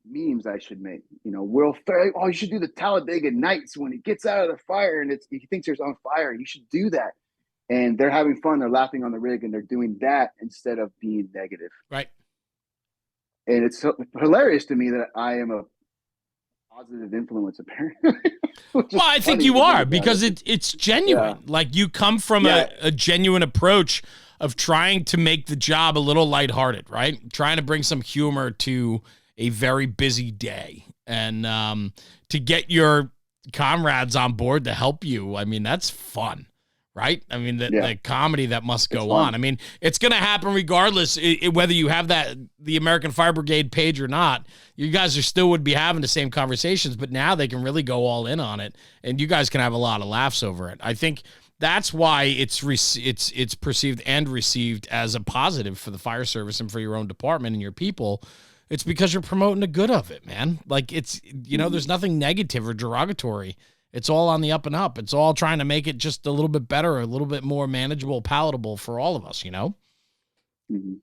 memes I should make. Will Ferrell, oh, you should do the Talladega Nights when he gets out of the fire and he thinks there's on fire. You should do that. And they're having fun. They're laughing on the rig, and they're doing that instead of being negative. Right. And it's hilarious to me that I am a positive influence, apparently. Well, I think you are, because it's genuine. Yeah. Like, you come from a genuine approach of trying to make the job a little lighthearted, right? Trying to bring some humor to a very busy day, and to get your comrades on board to help you. I mean, that's fun. Right? I mean, the comedy that must go on. I mean, it's going to happen regardless, whether you have the American Fire Brigade page or not. You guys still would be having the same conversations, but now they can really go all in on it, and you guys can have a lot of laughs over it. I think that's why it's perceived and received as a positive for the fire service and for your own department and your people. It's because you're promoting the good of it, man. Like, it's, there's nothing negative or derogatory. It's all on the up and up. It's all trying to make it just a little bit better, a little bit more manageable, palatable for all of us, Mm-hmm.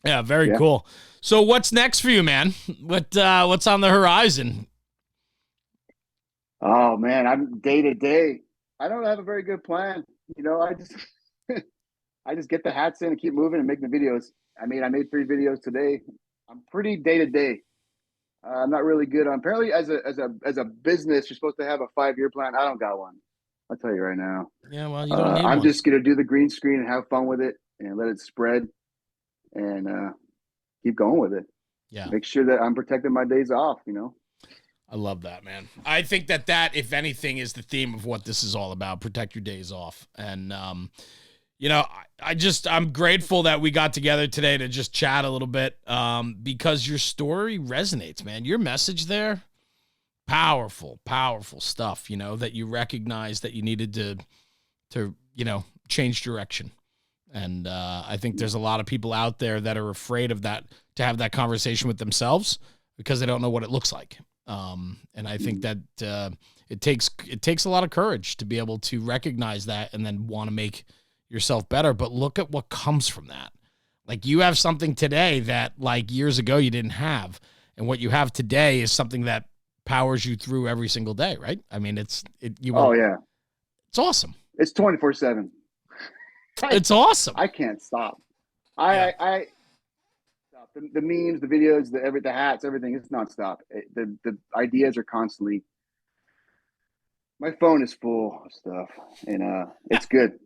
Yeah, very cool. So what's next for you, man? What's on the horizon? Oh, man, I'm day to day. I don't have a very good plan. I just I just get the hats in and keep moving and make the videos. I made 3 videos today. I'm pretty day to day. I'm not really good on. Apparently, as a business, you're supposed to have a 5-year plan. I don't got one. I'll tell you right now. Yeah, well, you don't need I'm one. just gonna do the green screen and have fun with it and let it spread, and keep going with it. Yeah. Make sure that I'm protecting my days off. I love that, man. I think that, if anything, is the theme of what this is all about. Protect your days off. And, I'm grateful that we got together today to just chat a little bit, because your story resonates, man. Your message there, powerful stuff, that you recognize that you needed to change direction. And I think there's a lot of people out there that are afraid of that, to have that conversation with themselves, because they don't know what it looks like. And I think that it takes a lot of courage to be able to recognize that and then want to make yourself better. But look at what comes from that. Like, you have something today that, like, years ago you didn't have, and what you have today is something that powers you through every single day, right? I mean, it's awesome. It's 24/7. It's awesome. I can't stop. I the memes, the videos, the hats, everything. It's nonstop. The ideas are constantly. My phone is full of stuff, and it's good.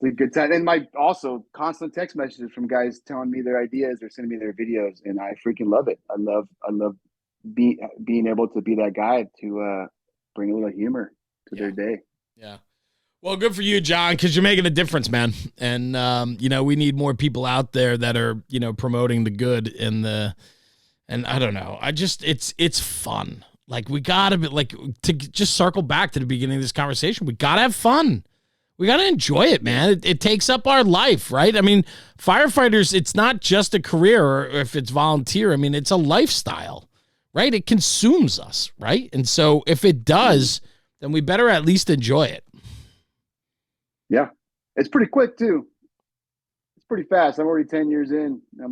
It's a good time. And my also constant text messages from guys telling me their ideas or sending me their videos, and I freaking love it. I love being able to be that guy to bring a little humor to their day. Yeah. Well, good for you, John, because you're making a difference, man. And, we need more people out there that are, promoting the good and I don't know. It's fun. Like, we got to be, like, to just circle back to the beginning of this conversation, we got to have fun. We got to enjoy it, man. It takes up our life, right? I mean, firefighters, it's not just a career, or if it's volunteer. I mean, it's a lifestyle, right? It consumes us, right? And so if it does, then we better at least enjoy it. Yeah, it's pretty quick too. It's pretty fast. I'm already 10 years in. I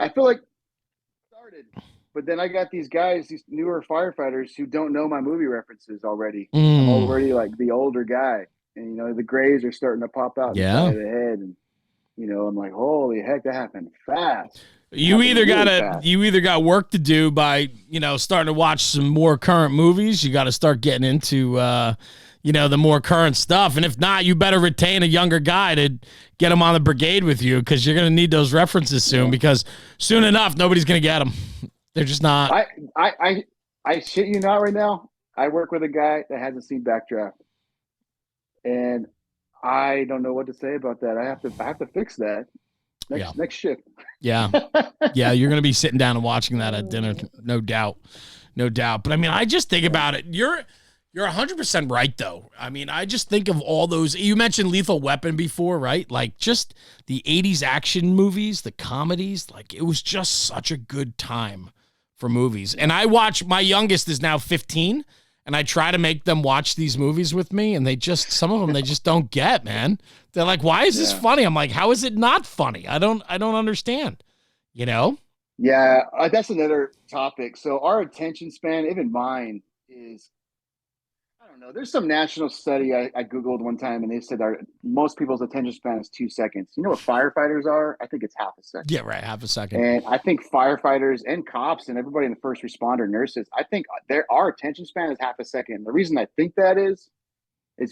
feel like started, but then I got these guys, these newer firefighters who don't know my movie references already. I'm already like the older guy, and the grays are starting to pop out in the side of the head, and I'm like, holy heck, that happened fast. You either got work to do by starting to watch some more current movies. You got to start getting into the more current stuff. And if not, you better retain a younger guy to get him on the brigade with you, because you're going to need those references soon, because soon enough, nobody's going to get them. They're just not. I shit you not right now. I work with a guy that hasn't seen Backdraft, and I don't know what to say about that. I have to fix that next shift. Yeah. Yeah. You're going to be sitting down and watching that at dinner. No doubt. But I mean, I just think about it. You're You're 100% right, though. I mean, I just think of all those. You mentioned Lethal Weapon before, right? Like, just the 80s action movies, the comedies. Like, it was just such a good time for movies. And I watch, my youngest is now 15, and I try to make them watch these movies with me, and some of them, they just don't get, man. They're like, why is this funny? I'm like, how is it not funny? I don't understand, you know? Yeah, that's another topic. So our attention span, even mine, is, I don't know. There's some national study I Googled one time, and they said most people's attention span is 2 seconds. You know what firefighters are? I think it's half a second. Yeah, right, half a second. And I think firefighters and cops and everybody in the first responder, nurses, I think our attention span is half a second. The reason I think that is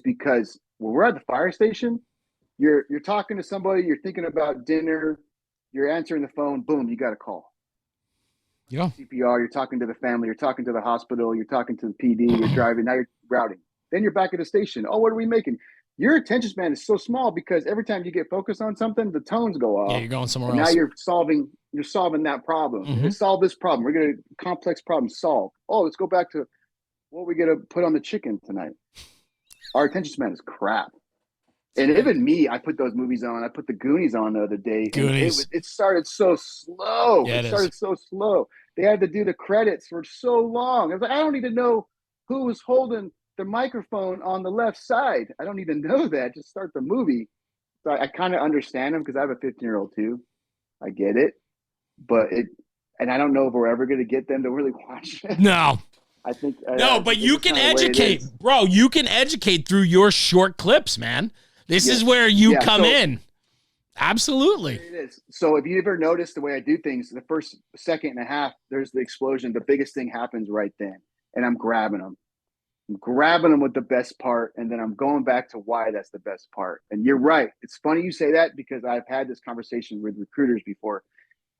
because when we're at the fire station, you're talking to somebody, you're thinking about dinner, you're answering the phone, boom, you got a call. Yeah. CPR, you're talking to the family, you're talking to the hospital, you're talking to the PD, you're driving, now you're routing. Then you're back at the station. Oh, what are we making? Your attention span is so small because every time you get focused on something, the tones go off. Yeah, you're going somewhere else. Now you're solving that problem. Mm-hmm. Let's solve this problem. We're going to complex problem solve. Oh, let's go back to what we're going to put on the chicken tonight. Our attention span is crap. And even me, I put those movies on. I put the Goonies on the other day. Goonies. It started so slow. Yeah, it started so slow. They had to do the credits for so long. I was like, I don't need to know who was holding the microphone on the left side. I don't need to know that. Just start the movie. So I kind of understand them because I have a 15-year-old too. I get it. And I don't know if we're ever going to get them to really watch it. No. I think. No, but you can educate. Bro, you can educate through your short clips, man. This is where you come in. Absolutely. It is. So if you ever notice the way I do things, the first second and a half, there's the explosion. The biggest thing happens right then. And I'm grabbing them. I'm grabbing them with the best part. And then I'm going back to why that's the best part. And you're right. It's funny you say that because I've had this conversation with recruiters before.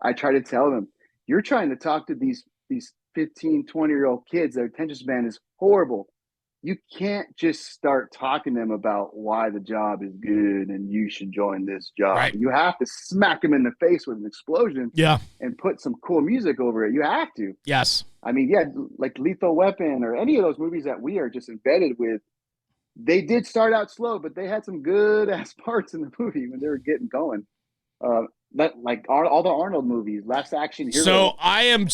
I try to tell them, you're trying to talk to these 15, 20-year-old kids. Their attention span is horrible. You can't just start talking to them about why the job is good and you should join this job. Right. You have to smack them in the face with an explosion and put some cool music over it. You have to. Yes. I mean, like Lethal Weapon or any of those movies that we are just embedded with, they did start out slow, but they had some good-ass parts in the movie when they were getting going. Like all the Arnold movies, Last Action Hero. So I am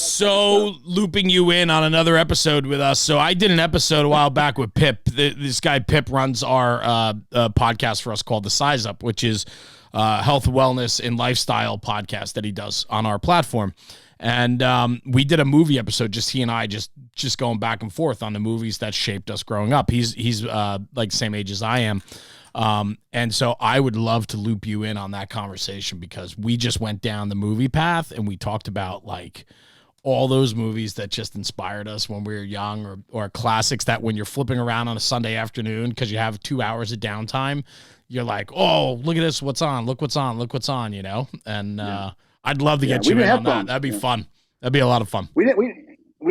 looping you in on another episode with us. So I did an episode a while back with Pip. This guy Pip runs our podcast for us called The Size Up, which is health, wellness, and lifestyle podcast that he does on our platform. And we did a movie episode, just he and I, just going back and forth on the movies that shaped us growing up. He's like the same age as I am. And so I would love to loop you in on that conversation because we just went down the movie path and we talked about like all those movies that just inspired us when we were young or classics that when you're flipping around on a Sunday afternoon because you have 2 hours of downtime, you're like, oh, look at this. What's on? Look what's on, you know? And, I'd love to get you in on that. That'd be fun. That'd be a lot of fun. We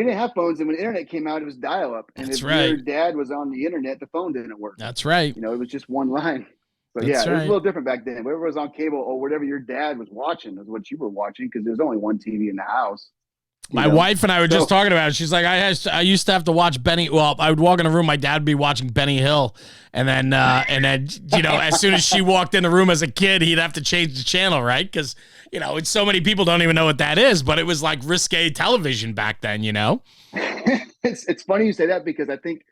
didn't have phones, and when the internet came out, it was dial-up. And if your dad was on the internet, the phone didn't work. That's right. You know, it was just one line. But it was a little different back then. Whatever was on cable or whatever your dad was watching is what you were watching because there's only one TV in the house. My wife and I were just talking about it. She's like, I used to have to watch Benny. Well, I would walk in a room, my dad would be watching Benny Hill, and then you know, as soon as she walked in the room as a kid, he'd have to change the channel, right? Because you know, it's so many people don't even know what that is, but it was like risque television back then, you know. It's funny you say that because I think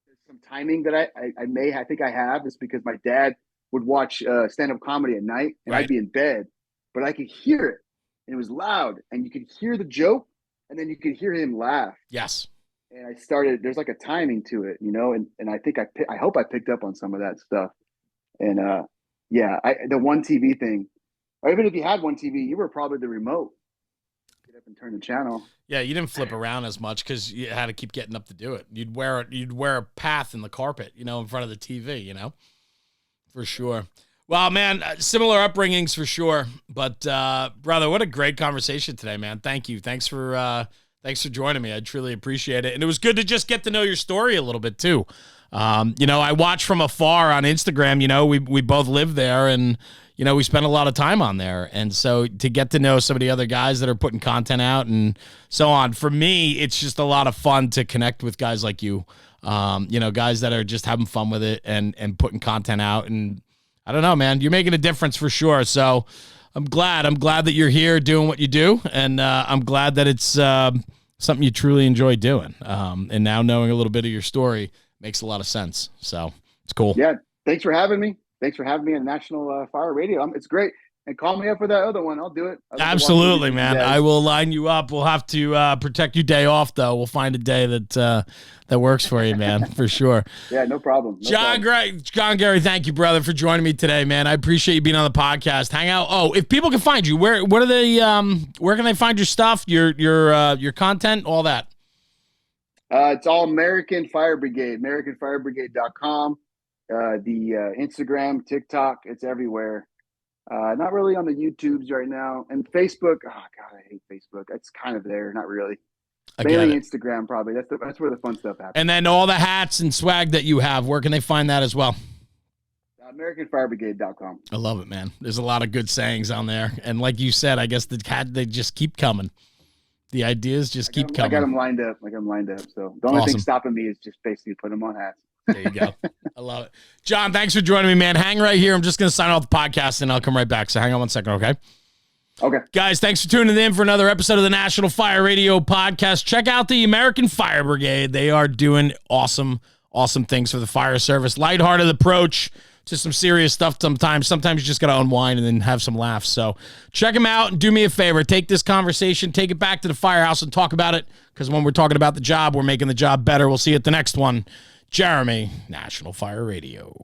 there's some timing that I think I have is because my dad would watch stand-up comedy at night, and I'd be in bed, but I could hear it, and it was loud, and you could hear the joke. And then you could hear him laugh. Yes. And I started, there's like a timing to it, you know, and I think I hope I picked up on some of that stuff. And the one TV thing, or even if you had one TV, you were probably the remote. Get up and turn the channel. Yeah, you didn't flip around as much because you had to keep getting up to do it. You'd wear a path in the carpet, you know, in front of the TV, you know, for sure. Well, man, similar upbringings for sure. But brother, what a great conversation today, man. Thank you. Thanks for joining me. I truly appreciate it. And it was good to just get to know your story a little bit too. You know, I watch from afar on Instagram. You know, we both live there, and you know, we spend a lot of time on there. And so to get to know some of the other guys that are putting content out and so on, for me, it's just a lot of fun to connect with guys like you. Guys that are just having fun with it and putting content out. And I don't know, man, you're making a difference for sure. So I'm glad that you're here doing what you do. And I'm glad that it's something you truly enjoy doing. And now knowing a little bit of your story makes a lot of sense. So it's cool. Yeah. Thanks for having me. Thanks for having me on National Fire Radio. It's great. And call me up for that other one. I'll do it. Absolutely, man. I will line you up. We'll have to protect your day off, though. We'll find a day that works for you, man, for sure. Yeah, no problem. John Gary, thank you, brother, for joining me today, man. I appreciate you being on the podcast. Hang out. Oh, if people can find you, where can they find your stuff, your content, all that? It's all American Fire Brigade, AmericanFireBrigade.com. The Instagram, TikTok, it's everywhere. Not really on the YouTubes right now. And Facebook, oh God, I hate Facebook. It's kind of there, not really. Mainly Instagram, probably. That's where the fun stuff happens. And then all the hats and swag that you have, where can they find that as well? AmericanFireBrigade.com. I love it, man. There's a lot of good sayings on there. And like you said, I guess they just keep coming. The ideas just keep coming. I got them lined up. So the only thing stopping me is just basically put them on hats. There you go. I love it. John, thanks for joining me, man. Hang right here. I'm just going to sign off the podcast, and I'll come right back. So hang on one second, okay? Okay. Guys, thanks for tuning in for another episode of the National Fire Radio podcast. Check out the American Fire Brigade. They are doing awesome things for the fire service. Lighthearted approach to some serious stuff sometimes. Sometimes you just got to unwind and then have some laughs. So check them out and do me a favor. Take this conversation, take it back to the firehouse and talk about it, because when we're talking about the job, we're making the job better. We'll see you at the next one. Jeremy, National Fire Radio.